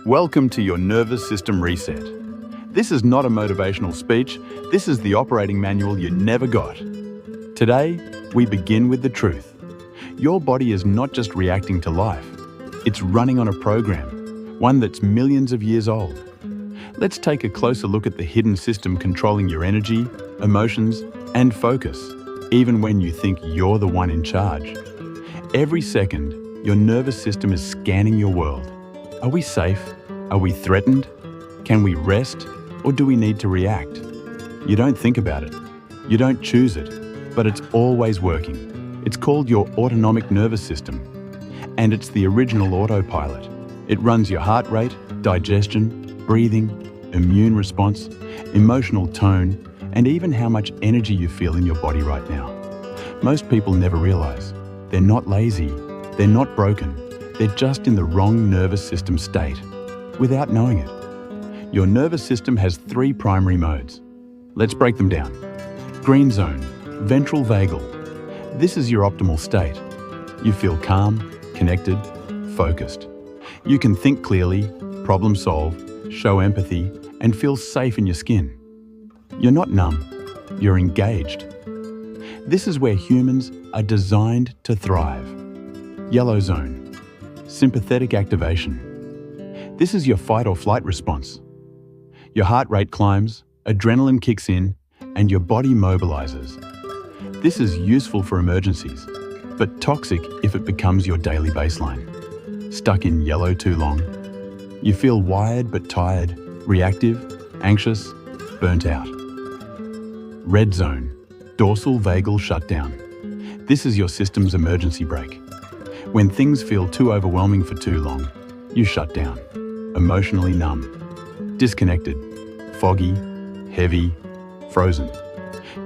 Welcome to your nervous system reset. This is not a motivational speech, this is the operating manual you never got. Today, we begin with the truth. Your body is not just reacting to life, it's running on a program, one that's millions of years old. Let's take a closer look at the hidden system controlling your energy, emotions, and focus, even when you think you're the one in charge. Every second, your nervous system is scanning your world. Are we safe? Are we threatened? Can we rest? Or do we need to react? You don't think about it. You don't choose it, but it's always working. It's called your autonomic nervous system, and it's the original autopilot. It runs your heart rate, digestion, breathing, immune response, emotional tone, and even how much energy you feel in your body right now. Most people never realize they're not lazy, they're not broken, they're just in the wrong nervous system state, without knowing it. Your nervous system has 3 primary modes. Let's break them down. Green zone, ventral vagal. This is your optimal state. You feel calm, connected, focused. You can think clearly, problem solve, show empathy, and feel safe in your skin. You're not numb, you're engaged. This is where humans are designed to thrive. Yellow zone, sympathetic activation. This is your fight or flight response. Your heart rate climbs, adrenaline kicks in, and your body mobilizes. This is useful for emergencies, but toxic if it becomes your daily baseline. Stuck in yellow too long. You feel wired but tired, reactive, anxious, burnt out. Red zone, dorsal vagal shutdown. This is your system's emergency brake. When things feel too overwhelming for too long, you shut down. Emotionally numb, disconnected, foggy, heavy, frozen.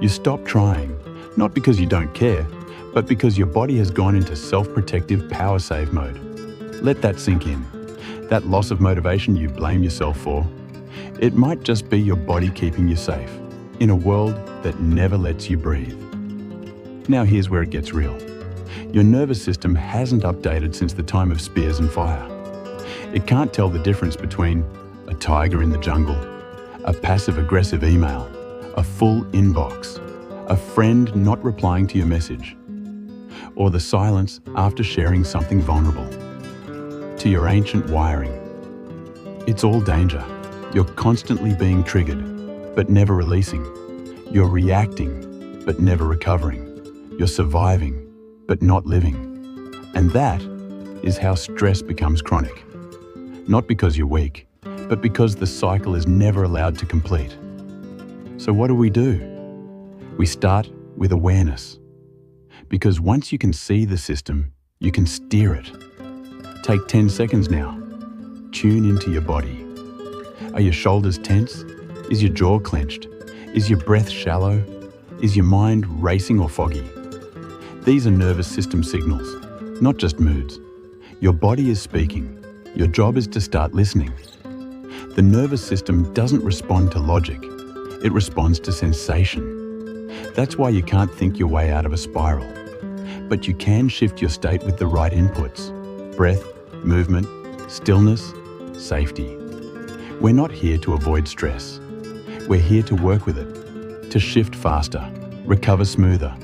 You stop trying, not because you don't care, but because your body has gone into self-protective power save mode. Let that sink in. That loss of motivation you blame yourself for, it might just be your body keeping you safe in a world that never lets you breathe. Now here's where it gets real. Your nervous system hasn't updated since the time of spears and fire. It can't tell the difference between a tiger in the jungle, a passive-aggressive email, a full inbox, a friend not replying to your message, or the silence after sharing something vulnerable. To your ancient wiring, it's all danger. You're constantly being triggered, but never releasing. You're reacting, but never recovering. You're surviving, but not living. And that is how stress becomes chronic. Not because you're weak, but because the cycle is never allowed to complete. So what do? We start with awareness. Because once you can see the system, you can steer it. Take 10 seconds now. Tune into your body. Are your shoulders tense? Is your jaw clenched? Is your breath shallow? Is your mind racing or foggy? These are nervous system signals, not just moods. Your body is speaking. Your job is to start listening. The nervous system doesn't respond to logic. It responds to sensation. That's why you can't think your way out of a spiral. But you can shift your state with the right inputs. Breath, movement, stillness, safety. We're not here to avoid stress. We're here to work with it, to shift faster, recover smoother,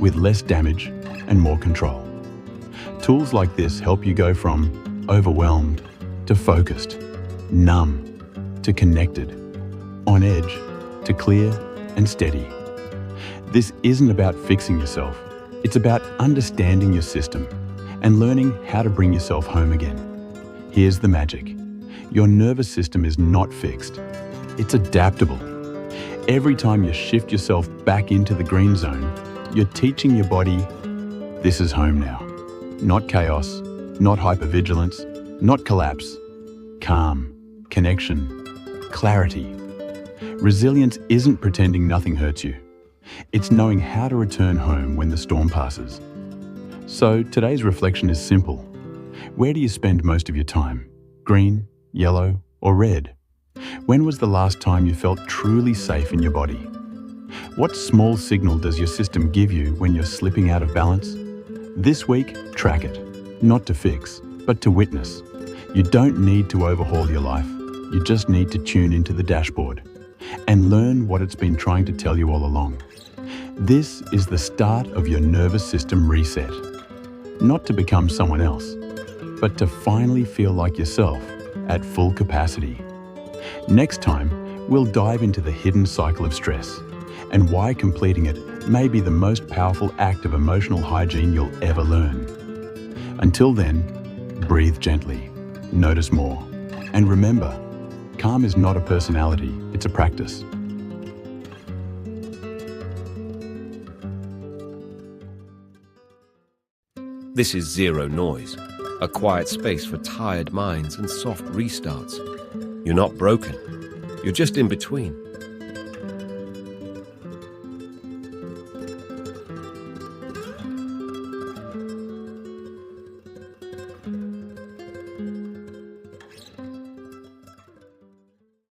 with less damage and more control. Tools like this help you go from overwhelmed to focused, numb to connected, on edge to clear and steady. This isn't about fixing yourself. It's about understanding your system and learning how to bring yourself home again. Here's the magic. Your nervous system is not fixed. It's adaptable. Every time you shift yourself back into the green zone, you're teaching your body, this is home now. Not chaos, not hypervigilance, not collapse. Calm, connection, clarity. Resilience isn't pretending nothing hurts you. It's knowing how to return home when the storm passes. So today's reflection is simple. Where do you spend most of your time? Green, yellow, or red? When was the last time you felt truly safe in your body? What small signal does your system give you when you're slipping out of balance? This week, track it. Not to fix, but to witness. You don't need to overhaul your life. You just need to tune into the dashboard and learn what it's been trying to tell you all along. This is the start of your nervous system reset. Not to become someone else, but to finally feel like yourself at full capacity. Next time, we'll dive into the hidden cycle of stress and why completing it may be the most powerful act of emotional hygiene you'll ever learn. Until then, breathe gently, notice more, and remember, calm is not a personality, it's a practice. This is Zero Noise, a quiet space for tired minds and soft restarts. You're not broken, you're just in between.